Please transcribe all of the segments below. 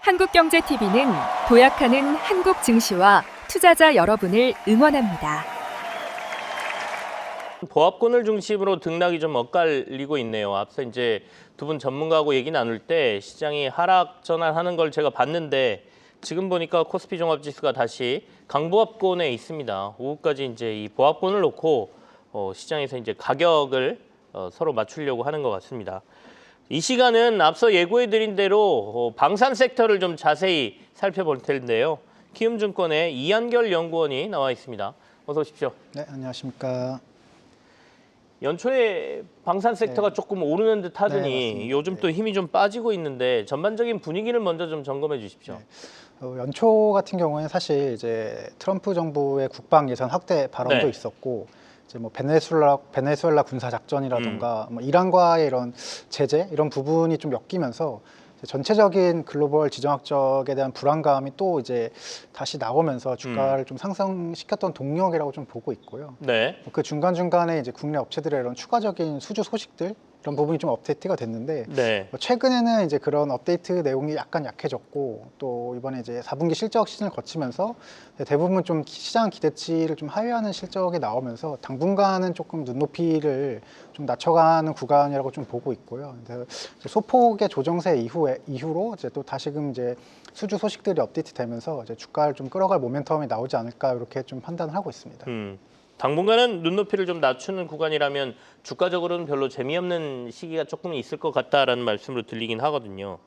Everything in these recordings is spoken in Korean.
한국경제TV는 도약하는 한국 증시와 투자자 여러분을 응원합니다. 보합권을 중심으로 등락이 좀 엇갈리고 있네요. 앞서 이제 두 분 전문가하고 얘기 나눌 때 시장이 하락 전환하는 걸 제가 봤는데 지금 보니까 코스피 종합지수가 다시 강보합권에 있습니다. 오후까지 이제 이 보합권을 놓고 시장에서 이제 가격을 서로 맞추려고 하는 것 같습니다. 이 시간은 앞서 예고해드린 대로 방산 섹터를 좀 자세히 살펴볼 텐데요. 키움증권의 이한결 연구원이 나와 있습니다. 어서 오십시오. 네, 안녕하십니까. 연초에 방산 섹터가 조금 오르는 듯 하더니 맞습니다. 요즘 또 힘이 좀 빠지고 있는데 전반적인 분위기를 먼저 좀 점검해 주십시오. 연초 같은 경우에는 사실 이제 트럼프 정부의 국방 예산 확대 발언도 있었고, 이제 뭐 베네수엘라 군사 작전이라든가 뭐 이란과의 이런 제재 이런 부분이 좀 엮이면서 전체적인 글로벌 지정학적에 대한 불안감이 또 이제 다시 나오면서 주가를 좀 상승시켰던 동력이라고 좀 보고 있고요. 네. 그 중간중간에 이제 국내 업체들의 이런 추가적인 수주 소식들 이런 부분이 좀 업데이트가 됐는데 최근에는 이제 그런 업데이트 내용이 약간 약해졌고 또 이번에 이제 4분기 실적 시즌을 거치면서 대부분 좀 시장 기대치를 좀 하회하는 실적이 나오면서 당분간은 조금 눈높이를 좀 낮춰가는 구간이라고 좀 보고 있고요. 소폭의 조정세 이후로 이제 또 다시금 이제 수주 소식들이 업데이트되면서 이제 주가를 좀 끌어갈 모멘텀이 나오지 않을까 이렇게 좀 판단을 하고 있습니다. 당분간은 눈높이를 좀 낮추는 구간이라면 주가적으로는 별로 재미없는 시기가 조금 있을 것 같다라는 말씀으로 들리긴 하거든요.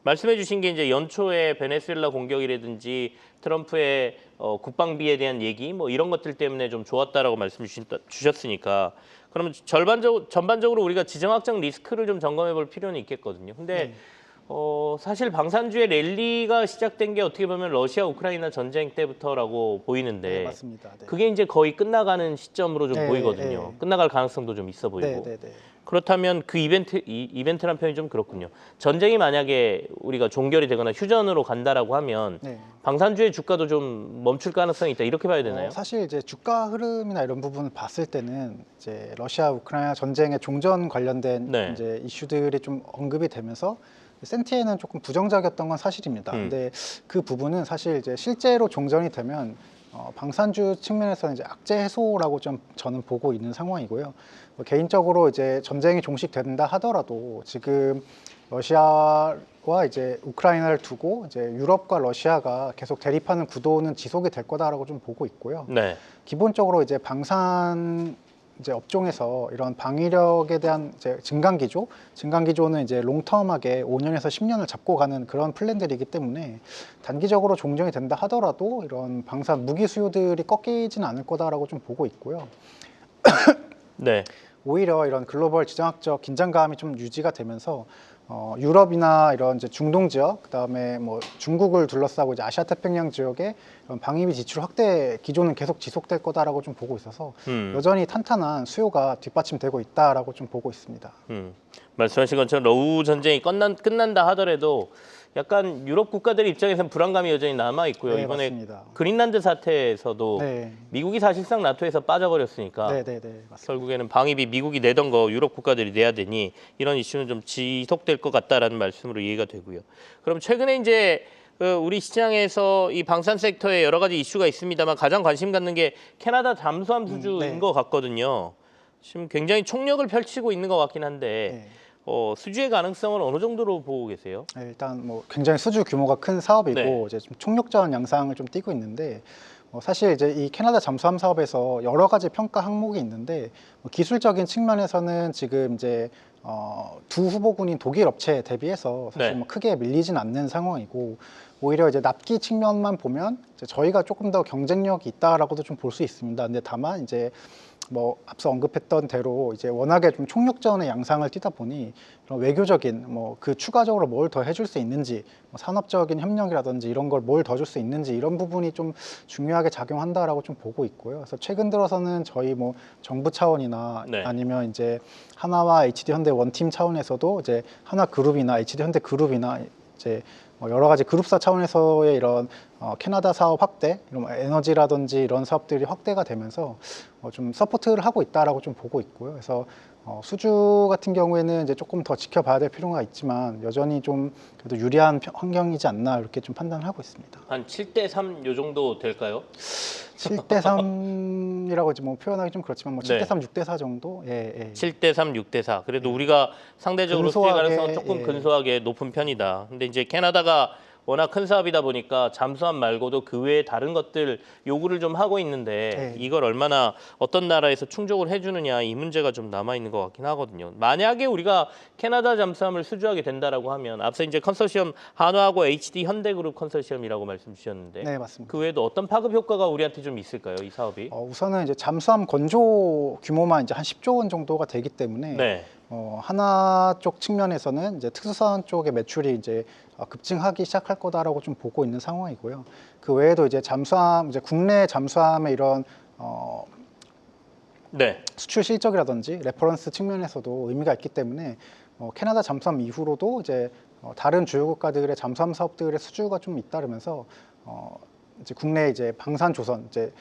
말씀해 주신 게 이제 연초에 베네수엘라 공격이라든지 트럼프의 국방비에 대한 얘기 뭐 이런 것들 때문에 좀 좋았다라고 말씀 주셨으니까 그러면 전반적으로 우리가 지정학적 리스크를 좀 점검해 볼 필요는 있겠거든요. 근데 사실 방산주의 랠리가 시작된 게 어떻게 보면 러시아 우크라이나 전쟁 때부터라고 보이는데 네, 맞습니다. 네. 그게 이제 거의 끝나가는 시점으로 좀 보이거든요. 끝나갈 가능성도 좀 있어 보이고. 그렇다면 그 이벤트란 표현이 좀 그렇군요. 전쟁이 만약에 우리가 종결이 되거나 휴전으로 간다라고 하면 방산주의 주가도 좀 멈출 가능성이 있다 이렇게 봐야 되나요? 사실 이제 주가 흐름이나 이런 부분을 봤을 때는 이제 러시아 우크라이나 전쟁의 종전 관련된 이제 이슈들이 좀 언급이 되면서 센티에는 조금 부정적이었던 건 사실입니다. 근데 그 부분은 사실 이제 실제로 종전이 되면 방산주 측면에서는 이제 악재 해소라고 좀 저는 보고 있는 상황이고요. 개인적으로 이제 전쟁이 종식된다 하더라도 지금 러시아와 이제 우크라이나를 두고 이제 유럽과 러시아가 계속 대립하는 구도는 지속이 될 거다라고 좀 보고 있고요. 기본적으로 이제 방산 이제 업종에서 이런 방위력에 대한 이제 증강기조는 이제 롱텀하게 5년에서 10년을 잡고 가는 그런 플랜들이기 때문에 단기적으로 종전이 된다 하더라도 이런 방산 무기 수요들이 꺾이지는 않을 거다라고 좀 보고 있고요. 오히려 이런 글로벌 지정학적 긴장감이 좀 유지가 되면서 유럽이나 이런 이제 중동 지역, 그다음에 뭐 중국을 둘러싸고 이제 아시아 태평양 지역의 이런 방위비 지출 확대 기조는 계속 지속될 거다라고 좀 보고 있어서 여전히 탄탄한 수요가 뒷받침되고 있다라고 좀 보고 있습니다. 말씀하신 것처럼 러우 전쟁이 끝난다 하더라도 약간 유럽 국가들 입장에서는 불안감이 여전히 남아 있고요. 이번에 맞습니다. 그린란드 사태에서도 미국이 사실상 나토에서 빠져버렸으니까 결국에는 방위비 미국이 내던 거 유럽 국가들이 내야 되니 이런 이슈는 좀 지속될 것 같다라는 말씀으로 이해가 되고요. 그럼 최근에 이제 우리 시장에서 이 방산 섹터에 여러 가지 이슈가 있습니다만 가장 관심 갖는 게 캐나다 잠수함 수주인 것 같거든요. 지금 굉장히 총력을 펼치고 있는 것 같긴 한데 수주의 가능성은 어느 정도로 보고 계세요? 일단 뭐 굉장히 수주 규모가 큰 사업이고 이제 좀 총력전 양상을 좀 띠고 있는데 사실 이제 이 캐나다 잠수함 사업에서 여러 가지 평가 항목이 있는데 기술적인 측면에서는 지금 이제 두 후보군인 독일 업체에 대비해서 사실 뭐 크게 밀리진 않는 상황이고 오히려 이제 납기 측면만 보면 이제 저희가 조금 더 경쟁력이 있다라고도 좀 볼 수 있습니다. 근데 다만 이제 뭐 앞서 언급했던 대로 이제 워낙에 좀 총력전의 양상을 띠다 보니 이런 외교적인 뭐 그 추가적으로 뭘 더 해줄 수 있는지 뭐 산업적인 협력이라든지 이런 걸 뭘 더 줄 수 있는지 이런 부분이 좀 중요하게 작용한다라고 좀 보고 있고요. 그래서 최근 들어서는 저희 뭐 정부 차원이나 아니면 이제 하나와 HD 현대 원팀 차원에서도 이제 하나 그룹이나 HD 현대 그룹이나 이제 여러 가지 그룹사 차원에서의 이런 캐나다 사업 확대, 이런 에너지라든지 이런 사업들이 확대가 되면서 좀 서포트를 하고 있다라고 좀 보고 있고요. 그래서 수주 같은 경우에는 이제 조금 더 지켜봐야 될 필요가 있지만 여전히 좀 그래도 유리한 환경이지 않나 이렇게 좀 판단하고 있습니다. 한 7대3 요 정도 될까요? 7대 3이라고 뭐 표현하기 좀 그렇지만 뭐 7대 3, 6대 4 정도. 예. 7대3, 6대4. 그래도 우리가 상대적으로 수주 근소하게, 가능성은 조금 예. 근소하게 높은 편이다. 근데 이제 캐나다가 워낙 큰 사업이다 보니까 잠수함 말고도 그 외에 다른 것들 요구를 좀 하고 있는데 네. 이걸 얼마나 어떤 나라에서 충족을 해주느냐 이 문제가 좀 남아 있는 것 같긴 하거든요. 만약에 우리가 캐나다 잠수함을 수주하게 된다라고 하면 앞서 이제 컨소시엄 한화하고 HD 현대그룹 컨소시엄이라고 말씀 주셨는데 네, 맞습니다. 그 외에도 어떤 파급 효과가 우리한테 좀 있을까요, 이 사업이? 우선은 이제 잠수함 건조 규모만 이제 한 10조 원 정도가 되기 때문에 네. 하나 쪽 측면에서는 이제 특수선 쪽의 매출이 이제 급증하기 시작할 거다라고 좀 보고 있는 상황이고요. 그 외에도 이제 잠수함, 이제 국내 잠수함의 이런 네. 수출 실적이라든지 레퍼런스 측면에서도 의미가 있기 때문에 캐나다 잠수함 이후로도 이제 다른 주요 국가들의 잠수함 사업들의 수주가 좀 잇따르면서 이제 국내 이제 방산 조선 이제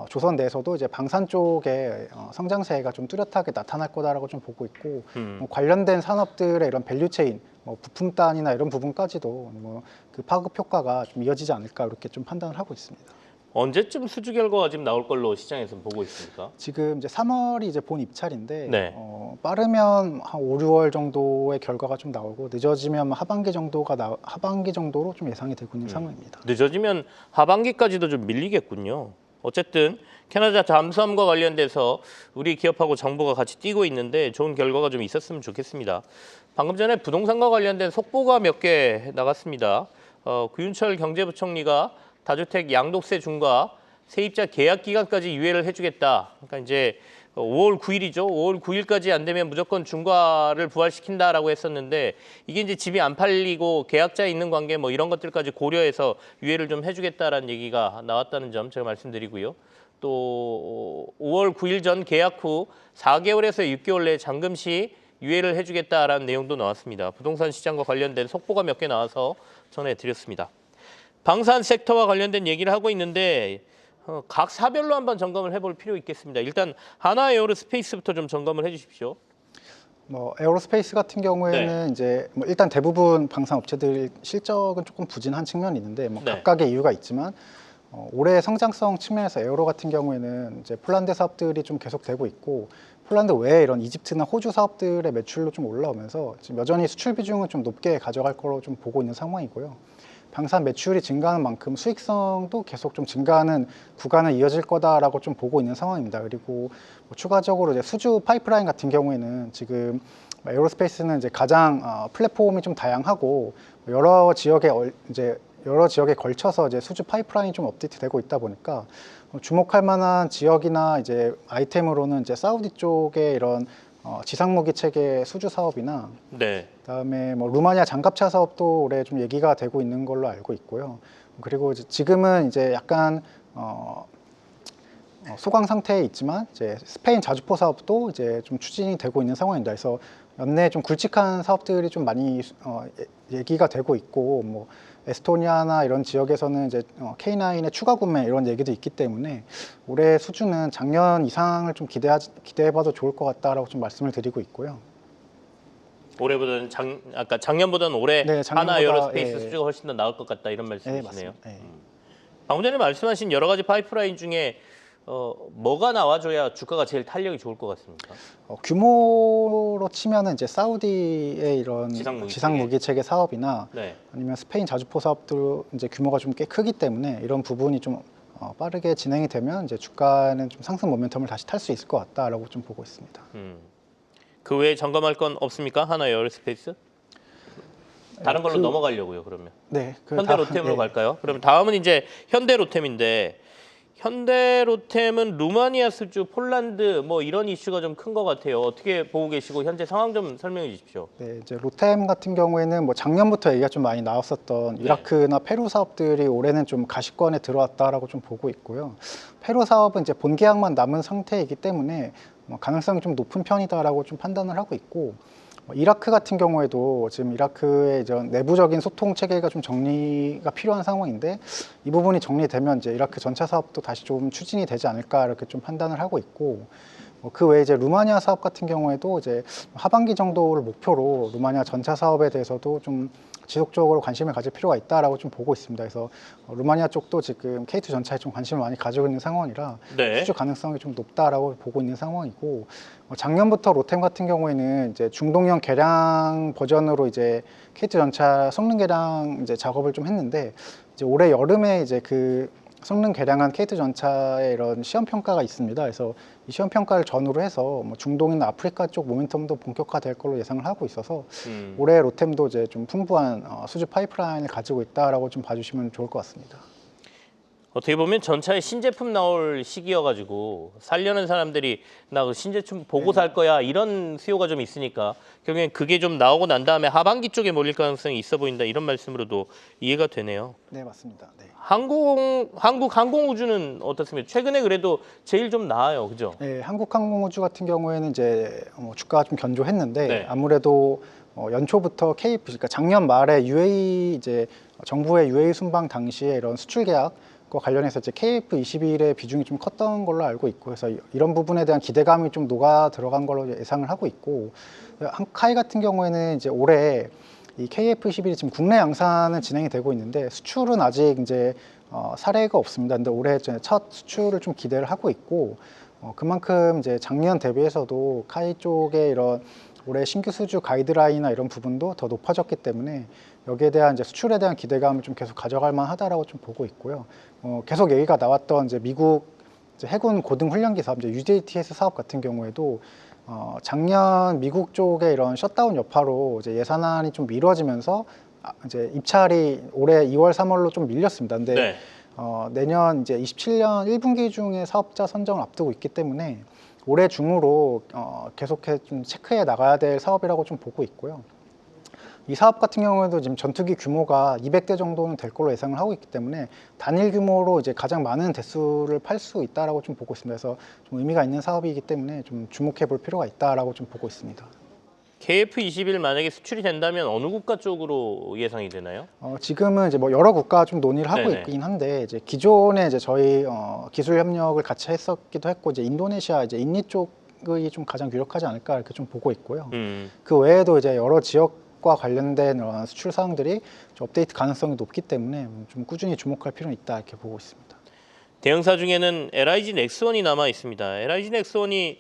조선 내에서도 이제 방산 쪽에 성장세가 좀 뚜렷하게 나타날 거다라고 좀 보고 있고 관련된 산업들의 이런 밸류체인 부품단이나 이런 부분까지도 그 파급 효과가 좀 이어지지 않을까 이렇게 좀 판단을 하고 있습니다. 언제쯤 수주 결과가 지금 나올 걸로 시장에서 보고 있습니까? 지금 이제 3월이 이제 본 입찰인데 네. 빠르면 한 5, 6월 정도의 결과가 좀 나오고 늦어지면 하반기 정도로 좀 예상이 되고 있는 상황입니다. 늦어지면 하반기까지도 좀 밀리겠군요. 어쨌든 캐나다 잠수함과 관련돼서 우리 기업하고 정부가 같이 뛰고 있는데 좋은 결과가 좀 있었으면 좋겠습니다. 방금 전에 부동산과 관련된 속보가 몇 개 나갔습니다. 구윤철 경제부총리가 다주택 양도세 중과 세입자 계약 기간까지 유예를 해주겠다. 그러니까 이제 5월 9일이죠. 5월 9일까지 안 되면 무조건 중과를 부활시킨다라고 했었는데 이게 이제 집이 안 팔리고 계약자에 있는 관계 뭐 이런 것들까지 고려해서 유예를 좀 해주겠다라는 얘기가 나왔다는 점 제가 말씀드리고요. 또 5월 9일 전 계약 후 4개월에서 6개월 내에 잔금 시 유예를 해주겠다라는 내용도 나왔습니다. 부동산 시장과 관련된 속보가 몇 개 나와서 전해드렸습니다. 방산 섹터와 관련된 얘기를 하고 있는데 각 사별로 한번 점검을 해볼 필요 있겠습니다. 일단 하나 에어로스페이스부터 좀 점검을 해주십시오. 에어로스페이스 같은 경우에는 이제 일단 대부분 방산 업체들 실적은 조금 부진한 측면이 있는데 네. 각각의 이유가 있지만 올해 성장성 측면에서 에어로 같은 경우에는 이제 폴란드 사업들이 좀 계속되고 있고 폴란드 외에 이런 이집트나 호주 사업들의 매출로 좀 올라오면서 지금 여전히 수출 비중을 좀 높게 가져갈 거로 좀 보고 있는 상황이고요. 방산 매출이 증가하는 만큼 수익성도 계속 좀 증가하는 구간은 이어질 거다라고 좀 보고 있는 상황입니다. 그리고 추가적으로 이제 수주 파이프라인 같은 경우에는 지금 에어로스페이스는 이제 가장 플랫폼이 좀 다양하고 여러 지역에 걸쳐서 이제 수주 파이프라인이 좀 업데이트되고 있다 보니까 주목할 만한 지역이나 이제 아이템으로는 이제 사우디 쪽의 이런 지상무기 체계 수주 사업이나 네. 그다음에 루마니아 장갑차 사업도 올해 좀 얘기가 되고 있는 걸로 알고 있고요. 그리고 지금은 이제 약간 소강 상태에 있지만 이제 스페인 자주포 사업도 이제 좀 추진이 되고 있는 상황입니다. 그래서 연내 좀 굵직한 사업들이 좀 많이 얘기가 되고 있고 에스토니아나 이런 지역에서는 이제 K9의 추가 구매 이런 얘기도 있기 때문에 올해 수주는 작년 이상을 좀 기대해봐도 좋을 것 같다라고 좀 말씀을 드리고 있고요. 올해보다는 아까 작년보다는 올해 네, 하나 에어로스페이스 예. 수주가 훨씬 더 나을 것 같다 이런 말씀이시네요. 맞습니다. 예. 방금 전에 말씀하신 여러 가지 파이프라인 중에 뭐가 나와줘야 주가가 제일 탄력이 좋을 것 같습니까? 규모로 치면은 이제 사우디의 이런 지상무기 체계 사업이나 네. 아니면 스페인 자주포 사업도 이제 규모가 좀 꽤 크기 때문에 이런 부분이 좀 빠르게 진행이 되면 이제 주가는 좀 상승 모멘텀을 다시 탈 수 있을 것 같다라고 좀 보고 있습니다. 그 외에 점검할 건 없습니까? 하나 에어로스페이스? 다른 걸로 넘어가려고요. 그러면 네, 현대로템으로 갈까요? 그러면 다음은 이제 현대로템인데 현대로템은 루마니아 수주, 폴란드 이런 이슈가 좀 큰 것 같아요. 어떻게 보고 계시고 현재 상황 좀 설명해 주십시오. 네, 이제 로템 같은 경우에는 작년부터 얘기가 좀 많이 나왔었던 이라크나 페루 사업들이 올해는 좀 가시권에 들어왔다라고 좀 보고 있고요. 페루 사업은 이제 본 계약만 남은 상태이기 때문에 가능성이 좀 높은 편이다라고 좀 판단을 하고 있고 이라크 같은 경우에도 지금 이라크의 내부적인 소통 체계가 좀 정리가 필요한 상황인데 이 부분이 정리되면 이제 이라크 전체 사업도 다시 좀 추진이 되지 않을까 이렇게 좀 판단을 하고 있고 그 외에 이제 루마니아 사업 같은 경우에도 이제 하반기 정도를 목표로 루마니아 전차 사업에 대해서도 좀 지속적으로 관심을 가질 필요가 있다라고 좀 보고 있습니다. 그래서 루마니아 쪽도 지금 K2 전차에 좀 관심을 많이 가지고 있는 상황이라 네. 수주 가능성이 좀 높다라고 보고 있는 상황이고, 작년부터 로템 같은 경우에는 이제 중동형 개량 버전으로 이제 K2 전차 성능 개량 이제 작업을 좀 했는데, 이제 올해 여름에 이제 그 성능 개량한 K2 전차의 이런 시험 평가가 있습니다. 그래서 이 시험 평가를 전후로 해서 뭐 중동이나 아프리카 쪽 모멘텀도 본격화될 걸로 예상을 하고 있어서 올해 로템도 이제 좀 풍부한 수주 파이프라인을 가지고 있다라고 좀 봐주시면 좋을 것 같습니다. 어떻게 보면 전차에 신제품 나올 시기여가지고 살려는 사람들이 나 그 신제품 보고 살 거야 이런 수요가 좀 있으니까 결국엔 그게 좀 나오고 난 다음에 하반기 쪽에 몰릴 가능성이 있어 보인다 이런 말씀으로도 이해가 되네요. 네, 맞습니다. 네. 한국 항공우주는 어떻습니까? 최근에 그래도 제일 좀 나아요, 그죠? 네, 한국항공우주 같은 경우에는 이제 주가가 좀 견조했는데, 네. 아무래도 연초부터 KF, 그러니까 작년 말에 UAE 이제 정부의 UAE 순방 당시에 이런 수출 계약과 관련해서 이제 KF21의 비중이 좀 컸던 걸로 알고 있고, 그래서 이런 부분에 대한 기대감이 좀 녹아 들어간 걸로 예상을 하고 있고, 한카이 같은 경우에는 이제 올해 이 KF21이 지금 국내 양산은 진행이 되고 있는데 수출은 아직 이제 사례가 없습니다. 근데 올해 첫 수출을 좀 기대를 하고 있고, 그만큼 이제 작년 대비해서도 카이 쪽에 이런 올해 신규 수주 가이드라인이나 이런 부분도 더 높아졌기 때문에 여기에 대한 이제 수출에 대한 기대감을 좀 계속 가져갈 만하다라고 좀 보고 있고요. 계속 얘기가 나왔던 이제 미국 이제 해군 고등 훈련기 사업, 이제 UJTS 사업 같은 경우에도 작년 미국 쪽의 이런 셧다운 여파로 이제 예산안이 좀 미뤄지면서 이제 입찰이 올해 2월, 3월로 좀 밀렸습니다. 근데 네. 내년 이제 27년 1분기 중에 사업자 선정을 앞두고 있기 때문에 올해 중으로 계속해 좀 체크해 나가야 될 사업이라고 좀 보고 있고요. 이 사업 같은 경우에도 지금 전투기 규모가 200대 정도는 될 걸로 예상을 하고 있기 때문에 단일 규모로 이제 가장 많은 대수를 팔 수 있다라고 좀 보고 있습니다. 그래서 좀 의미가 있는 사업이기 때문에 좀 주목해 볼 필요가 있다라고 좀 보고 있습니다. KF21 만약에 수출이 된다면 어느 국가 쪽으로 예상이 되나요? 지금은 이제 뭐 여러 국가 좀 논의를 하고 네네. 있긴 한데, 이제 기존에 이제 저희 기술 협력을 같이 했었기도 했고, 이제 인도네시아 이제 인니 쪽이 좀 가장 유력하지 않을까 이렇게 좀 보고 있고요. 그 외에도 이제 여러 지역과 관련된 수출 사항들이 좀 업데이트 가능성이 높기 때문에 좀 꾸준히 주목할 필요는 있다 이렇게 보고 있습니다. 대형사 중에는 LIG 넥스원이 남아 있습니다. LIG 넥스원이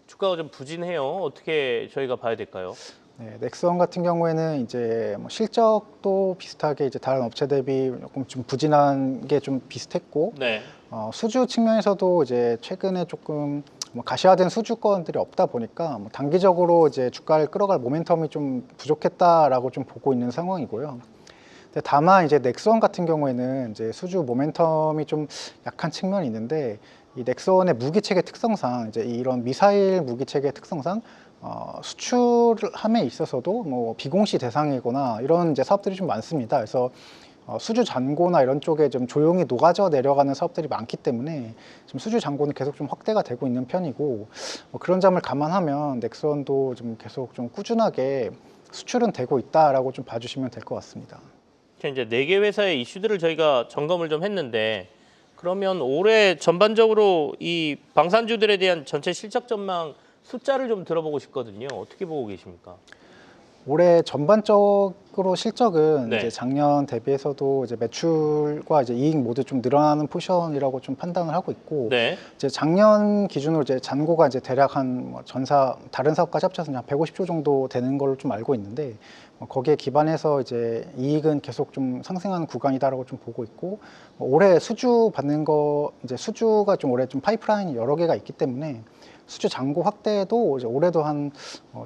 주가가 좀 부진해요. 어떻게 저희가 봐야 될까요? 네, 넥스원 같은 경우에는 이제 뭐 실적도 비슷하게 이제 다른 업체 대비 조금 좀 부진한 게 좀 비슷했고, 네. 수주 측면에서도 이제 최근에 조금 뭐 가시화된 수주권들이 없다 보니까 뭐 단기적으로 이제 주가를 끌어갈 모멘텀이 좀 부족했다라고 좀 보고 있는 상황이고요. 근데 다만 이제 넥스원 같은 경우에는 이제 수주 모멘텀이 좀 약한 측면이 있는데, 이 넥스원의 무기 체계 특성상 이제 이런 미사일 무기 체계 특성상 수출함에 있어서도 뭐 비공시 대상이거나 이런 이제 사업들이 좀 많습니다. 그래서 수주 잔고나 이런 쪽에 좀 조용히 녹아져 내려가는 사업들이 많기 때문에 지금 수주 잔고는 계속 좀 확대가 되고 있는 편이고, 그런 점을 감안하면 넥스원도 좀 계속 좀 꾸준하게 수출은 되고 있다라고 좀 봐주시면 될 것 같습니다. 이제 4개 회사의 이슈들을 저희가 점검을 좀 했는데 그러면 올해 전반적으로 이 방산주들에 대한 전체 실적 전망 숫자를 좀 들어보고 싶거든요. 어떻게 보고 계십니까? 올해 전반적으로 실적은 네. 이제 작년 대비해서도 이제 매출과 이제 이익 모두 좀 늘어나는 포션이라고 좀 판단을 하고 있고, 네. 이제 작년 기준으로 이제 잔고가 이제 대략 한뭐 전사 다른 사업까지 합쳐서 한 150조 정도 되는 걸로 좀 알고 있는데, 거기에 기반해서 이제 이익은 계속 좀 상승하는 구간이다라고 좀 보고 있고, 올해 수주 받는 거 이제 수주가 좀 올해 좀 파이프라인이 여러 개가 있기 때문에 수주 잔고 확대도 이제 올해도 한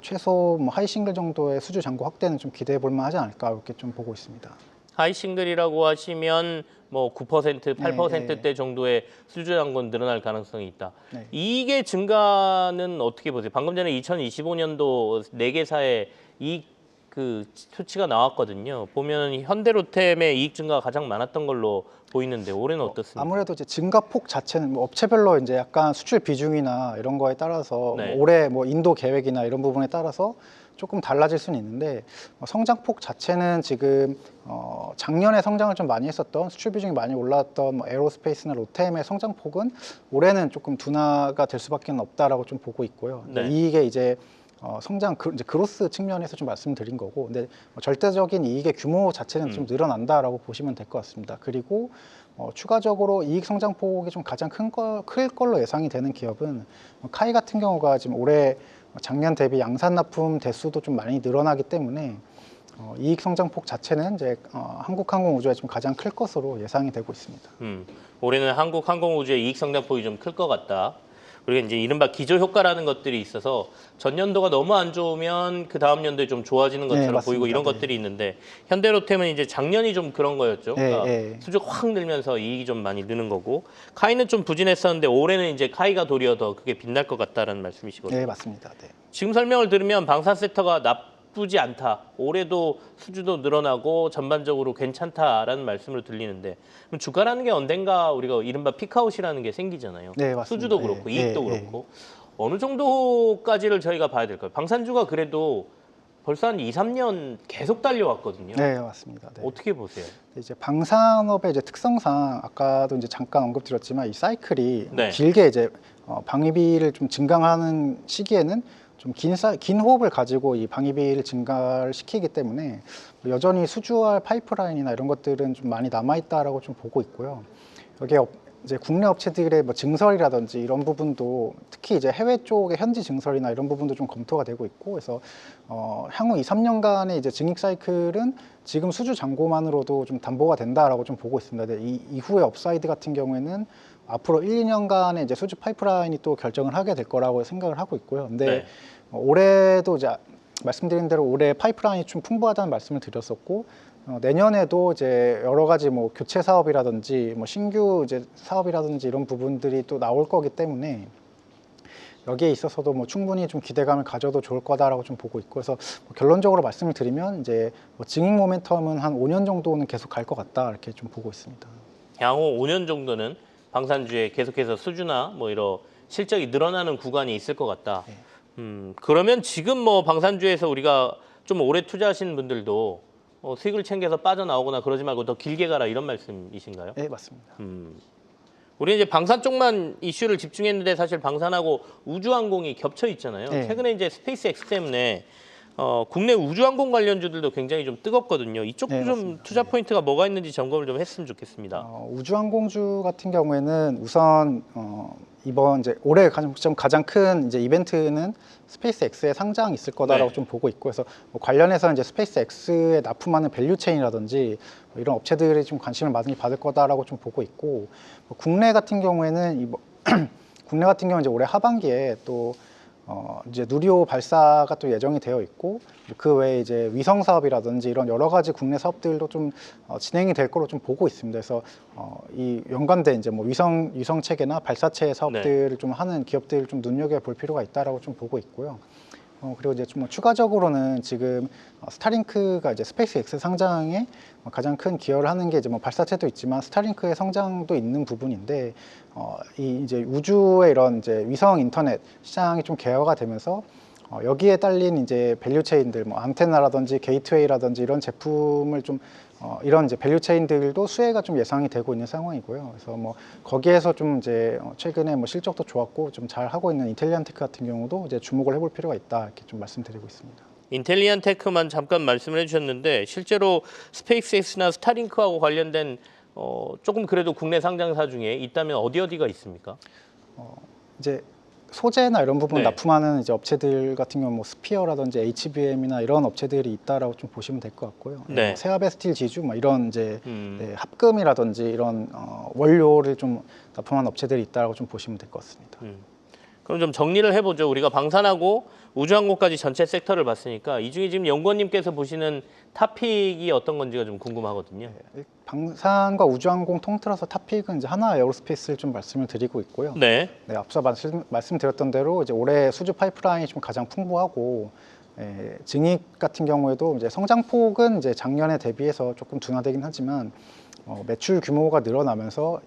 최소 뭐 하이 싱글 정도의 수주 잔고 확대는 좀 기대해 볼 만하지 않을까 이렇게 좀 보고 있습니다. 하이 싱글이라고 하시면 뭐 9%, 8%대 정도의 수주 잔고는 늘어날 가능성이 있다. 네. 이익의 증가는 어떻게 보세요? 방금 전에 2025년도 4개사의 이익 그 수치가 나왔거든요. 보면 현대로템의 이익 증가가 가장 많았던 걸로 보이는데 올해는 어떻습니까? 아무래도 이제 증가폭 자체는 뭐 업체별로 이제 약간 수출 비중이나 이런 거에 따라서 네. 뭐 올해 뭐 인도 계획이나 이런 부분에 따라서 조금 달라질 수는 있는데 성장폭 자체는 지금 작년에 성장을 좀 많이 했었던 수출 비중이 많이 올라왔던 뭐 에어로스페이스나 로템의 성장폭은 올해는 조금 둔화가 될 수밖에 없다라고 좀 보고 있고요. 네. 이게 이제 성장 이제 그로스 측면에서 좀 말씀드린 거고, 근데 절대적인 이익의 규모 자체는 좀 늘어난다라고 보시면 될 것 같습니다. 그리고 추가적으로 이익 성장폭이 좀 가장 클 걸로 예상이 되는 기업은 카이 같은 경우가 지금 올해 작년 대비 양산 납품 대수도 좀 많이 늘어나기 때문에 이익 성장폭 자체는 이제 한국항공우주에 좀 가장 클 것으로 예상이 되고 있습니다. 올해는 한국항공우주의 이익 성장폭이 좀 클 것 같다. 그리고 이제 이른바 기저 효과라는 것들이 있어서 전년도가 너무 안 좋으면 그 다음 연도에 좀 좋아지는 것처럼 맞습니다. 보이고 이런 것들이 있는데 현대로템은 이제 작년이 좀 그런 거였죠. 그러니까 수주가 확 늘면서 이익이 좀 많이 느는 거고 카이는 좀 부진했었는데 올해는 이제 카이가 도리어 더 그게 빛날 것 같다라는 말씀이시거든요. 네, 맞습니다. 네. 지금 설명을 들으면 방산 섹터가 나쁘지 않다. 올해도 수주도 늘어나고 전반적으로 괜찮다라는 말씀으로 들리는데 그럼 주가라는 게 언젠가 우리가 이른바 피크아웃이라는 게 생기잖아요. 네, 맞습니다. 수주도 그렇고 네, 이익도 네, 그렇고 어느 정도까지를 저희가 봐야 될까요? 방산주가 그래도 벌써 한 2, 3년 계속 달려왔거든요. 네, 맞습니다. 네. 어떻게 보세요? 이제 방산업의 이제 특성상 아까도 이제 잠깐 언급드렸지만 이 사이클이 네. 길게 이제 방위비를 좀 증강하는 시기에는 좀 긴 호흡을 가지고 이 방위비를 증가를 시키기 때문에 여전히 수주할 파이프라인이나 이런 것들은 좀 많이 남아 있다라고 좀 보고 있고요. 여기에 이제 국내 업체들의 뭐 증설이라든지 이런 부분도 특히 이제 해외 쪽의 현지 증설이나 이런 부분도 좀 검토가 되고 있고 그래서 향후 2, 3년간의 이제 증익 사이클은 지금 수주 잔고만으로도 좀 담보가 된다라고 좀 보고 있습니다. 이 이후의 업사이드 같은 경우에는 앞으로 1, 2년간의 이제 수주 파이프라인이 또 결정을 하게 될 거라고 생각을 하고 있고요. 근데 네. 올해도 이제 말씀드린 대로 올해 파이프라인이 좀 풍부하다는 말씀을 드렸었고 내년에도 이제 여러 가지 뭐 교체 사업이라든지 뭐 신규 이제 사업이라든지 이런 부분들이 또 나올 거기 때문에 여기에 있어서도 뭐 충분히 좀 기대감을 가져도 좋을 거다라고 좀 보고 있고 그래서 뭐 결론적으로 말씀을 드리면 이제 뭐 증익 모멘텀은 한 5년 정도는 계속 갈 것 같다 이렇게 좀 보고 있습니다. 향후 5년 정도는 방산주에 계속해서 수주나 뭐 이런 실적이 늘어나는 구간이 있을 것 같다. 네. 그러면 지금 뭐 방산주에서 우리가 좀 오래 투자하신 분들도 수익을 챙겨서 빠져나오거나 그러지 말고 더 길게 가라 이런 말씀이신가요? 네, 맞습니다. 우리 이제 방산 쪽만 이슈를 집중했는데 사실 방산하고 우주항공이 겹쳐 있잖아요. 네. 최근에 이제 스페이스X 때문에 국내 우주항공 관련주들도 굉장히 좀 뜨겁거든요. 이쪽도 네, 좀 맞습니다. 투자 포인트가 뭐가 있는지 점검을 좀 했으면 좋겠습니다. 우주항공주 같은 경우에는 우선 이번 이제 올해 가장 큰 이제 이벤트는 스페이스X의 상장이 있을 거다라고 네. 좀 보고 있고 그래서 뭐 관련해서 이제 스페이스X에 납품하는 밸류체인이라든지 뭐 이런 업체들이 좀 관심을 많이 받을 거다라고 좀 보고 있고 국내 같은 경우에는 국내 같은 경우는 이제 올해 하반기에 또 이제 누리호 발사가 또 예정이 되어 있고 그 외에 이제 위성 사업이라든지 이런 여러 가지 국내 사업들도 좀 진행이 될 거로 좀 보고 있습니다. 그래서 이 연관된 이제 뭐 위성 체계나 발사체 사업들을 좀 하는 기업들을 좀 눈여겨 볼 필요가 있다라고 좀 보고 있고요. 그리고 이제 좀 추가적으로는 지금 스타링크가 이제 스페이스X 상장에 가장 큰 기여를 하는 게 이제 뭐 발사체도 있지만 스타링크의 성장도 있는 부분인데 이 이제 우주의 이런 이제 위성 인터넷 시장이 좀 개화가 되면서 여기에 딸린 이제 밸류체인들 뭐 안테나라든지 게이트웨이라든지 이런 제품을 좀 이런 이제 밸류체인들도 수혜가 좀 예상이 되고 있는 상황이고요. 그래서 뭐 거기에서 좀 이제 최근에 뭐 실적도 좋았고 좀 잘 하고 있는 인텔리안테크 같은 경우도 이제 주목을 해볼 필요가 있다 이렇게 좀 말씀드리고 있습니다. 인텔리안테크만 잠깐 말씀을 해주셨는데 실제로 스페이스X나 스타링크하고 관련된 조금 그래도 국내 상장사 중에 있다면 어디가 있습니까? 이제 소재나 이런 부분 네. 납품하는 이제 업체들 같은 경우 뭐 스피어라든지 HBM이나 이런 업체들이 있다라고 좀 보시면 될 것 같고요. 네. 세아베스틸 지주 뭐 이런 이제 합금이라든지 이런 원료를 좀 납품하는 업체들이 있다라고 좀 보시면 될 것 같습니다. 그럼 좀 정리를 해보죠. 우리가 방산하고 우주항공까지 전체 섹터를 봤으니까 이 중에 지금 연구원님께서 보시는 탑픽이 어떤 건지가 좀 궁금하거든요. 방산과 우주항공 통틀어서 탑픽은 이제 하나 에어로스페이스를 좀 말씀을 드리고 있고요. 네. 네, 앞서 말씀드렸던 대로 이제 올해 수주 파이프라인이 좀 가장 풍부하고 증익 같은 경우에도 이제 성장폭은 이제 작년에 대비해서 조금 둔화되긴 하지만 매출 규모가 늘어나면서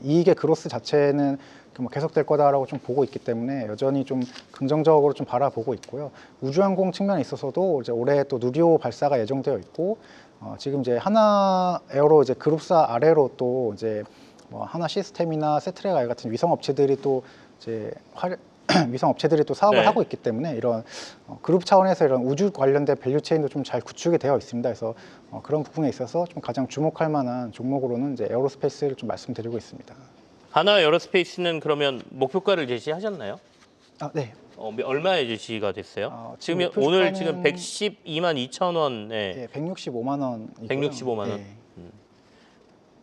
이익의 그로스 자체는 뭐 계속될 거다라고 좀 보고 있기 때문에 여전히 좀 긍정적으로 좀 바라보고 있고요. 우주항공 측면에 있어서도 이제 올해 또 누리호 발사가 예정되어 있고 지금 이제 하나 에어로 이제 그룹사 아래로 또 이제 뭐 하나 시스템이나 세트레가이 같은 위성 업체들이 또 이제 위성 업체들이 또 사업을 네. 하고 있기 때문에 이런 그룹 차원에서 이런 우주 관련된 밸류 체인도 좀 잘 구축이 되어 있습니다. 그래서 그런 부분에 있어서 좀 가장 주목할 만한 종목으로는 이제 에어로스페이스를 좀 말씀드리고 있습니다. 하나 에어로스페이스는 그러면 목표가를 제시하셨나요? 네. 얼마에 제시가 됐어요? 지금 목표 오늘 주가는- 지금 112만 2천 원에 예, 165만 원. 165만 원. 예.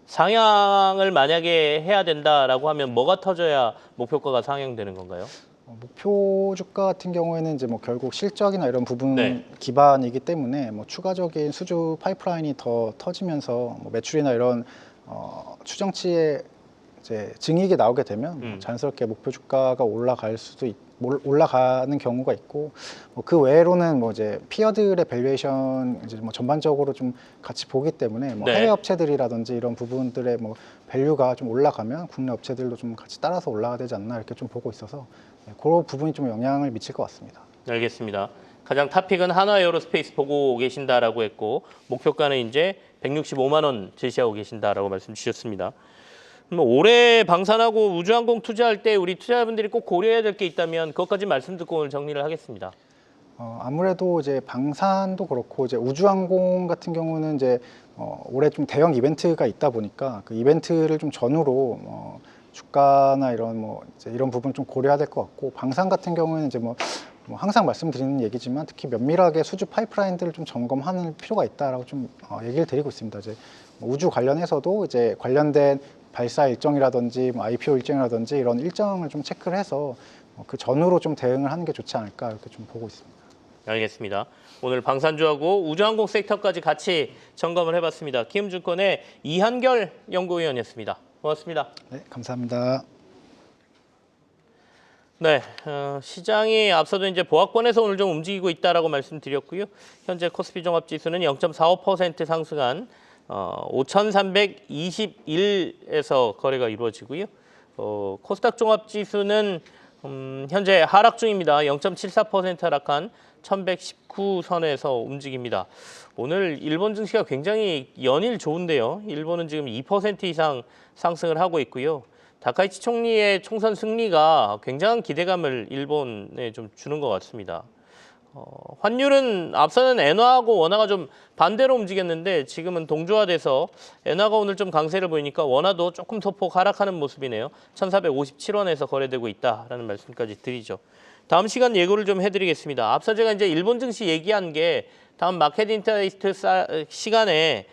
상향을 만약에 해야 된다라고 하면 뭐가 터져야 목표가가 상향되는 건가요? 목표 주가 같은 경우에는 이제 뭐 결국 실적이나 이런 부분 네. 기반이기 때문에 뭐 추가적인 수주 파이프라인이 더 터지면서 뭐 매출이나 이런 추정치에 이제 증이익이 나오게 되면 뭐 자연스럽게 목표 주가가 올라가는 경우가 있고 그 외로는 뭐 이제 피어들의 밸류에이션 이제 뭐 전반적으로 좀 같이 보기 때문에 뭐 네. 해외 업체들이라든지 이런 부분들의 뭐 밸류가 좀 올라가면 국내 업체들도 좀 같이 따라서 올라가야 되지 않나 이렇게 좀 보고 있어서 그런 부분이 좀 영향을 미칠 것 같습니다. 알겠습니다. 가장 탑픽은 하나 에어로스페이스 보고 계신다라고 했고 목표가는 이제 165만 원 제시하고 계신다라고 말씀 주셨습니다. 올해 방산하고 우주항공 투자할 때 우리 투자자분들이 꼭 고려해야 될 게 있다면 그것까지 말씀 듣고 오늘 정리를 하겠습니다. 아무래도 이제 방산도 그렇고 이제 우주항공 같은 경우는 이제 올해 좀 대형 이벤트가 있다 보니까 그 이벤트를 좀 전후로 주가나 이런 뭐 이제 이런 부분 좀 고려해야 될 것 같고 방산 같은 경우에는 이제 뭐 항상 말씀드리는 얘기지만 특히 면밀하게 수주 파이프라인들을 좀 점검하는 필요가 있다라고 좀 얘기를 드리고 있습니다. 이제 우주 관련해서도 이제 관련된 발사 일정이라든지 뭐 IPO 일정이라든지 이런 일정을 좀 체크를 해서 그 전후로 좀 대응을 하는 게 좋지 않을까 이렇게 좀 보고 있습니다. 알겠습니다. 오늘 방산주하고 우주항공 섹터까지 같이 점검을 해봤습니다. 키움증권의 이한결 연구위원이었습니다. 고맙습니다. 네, 감사합니다. 네, 시장이 앞서도 이제 보합권에서 오늘 좀 움직이고 있다라고 말씀드렸고요. 현재 코스피 종합지수는 0.45% 상승한 5,321에서 거래가 이루어지고요. 코스닥 종합지수는 현재 하락 중입니다. 0.74% 하락한 1,119선에서 움직입니다. 오늘 일본 증시가 굉장히 연일 좋은데요. 일본은 지금 2% 이상 상승을 하고 있고요. 다카이치 총리의 총선 승리가 굉장한 기대감을 일본에 좀 주는 것 같습니다. 환율은 앞서는 엔화하고 원화가 좀 반대로 움직였는데 지금은 동조화돼서 엔화가 오늘 좀 강세를 보이니까 원화도 조금 소폭 하락하는 모습이네요. 1,457원에서 거래되고 있다라는 말씀까지 드리죠. 다음 시간 예고를 좀 해드리겠습니다. 앞서 제가 이제 일본 증시 얘기한 게 다음 마켓 인사이트 시간에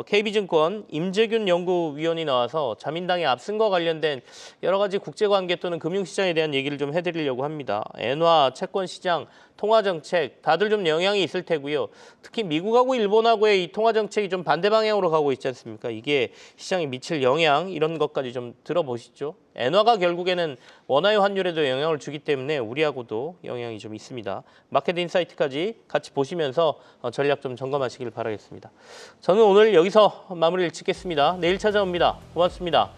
KB증권 임재균 연구위원이 나와서 자민당의 압승과 관련된 여러 가지 국제관계 또는 금융시장에 대한 얘기를 좀 해드리려고 합니다. 엔화, 채권시장, 통화정책 다들 좀 영향이 있을 테고요. 특히 미국하고 일본하고의 이 통화정책이 좀 반대 방향으로 가고 있지 않습니까? 이게 시장에 미칠 영향 이런 것까지 좀 들어보시죠. 엔화가 결국에는 원화의 환율에도 영향을 주기 때문에 우리하고도 영향이 좀 있습니다. 마켓 인사이트까지 같이 보시면서 전략 좀 점검하시길 바라겠습니다. 저는 오늘 여기서 마무리를 짓겠습니다. 내일 찾아옵니다. 고맙습니다.